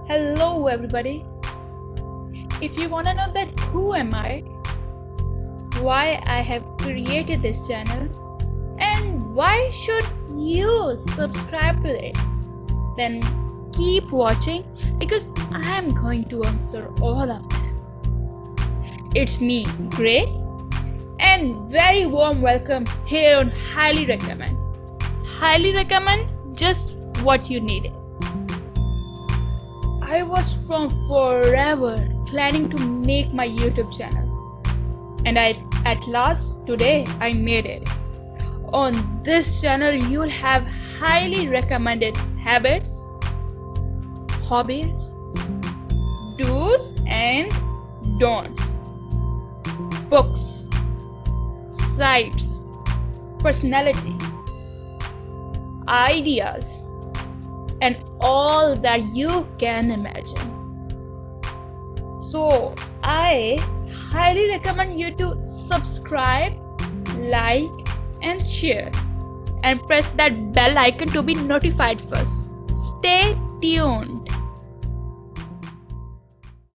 Hello everybody. If you wanna know that who am I, why I have created this channel, and why should you subscribe to it, then keep watching because I am going to answer all of them. It's me, Gray, and very warm welcome here on Highly Recommend. Highly recommend just what you needed. I was from forever planning to make my YouTube channel, and at last today I made it. On this channel you'll have highly recommended habits, hobbies, do's and don'ts, books, sites, personalities, ideas, and all that you can imagine. So I highly recommend you to subscribe, like and share, and press that bell icon to be notified first. Stay tuned.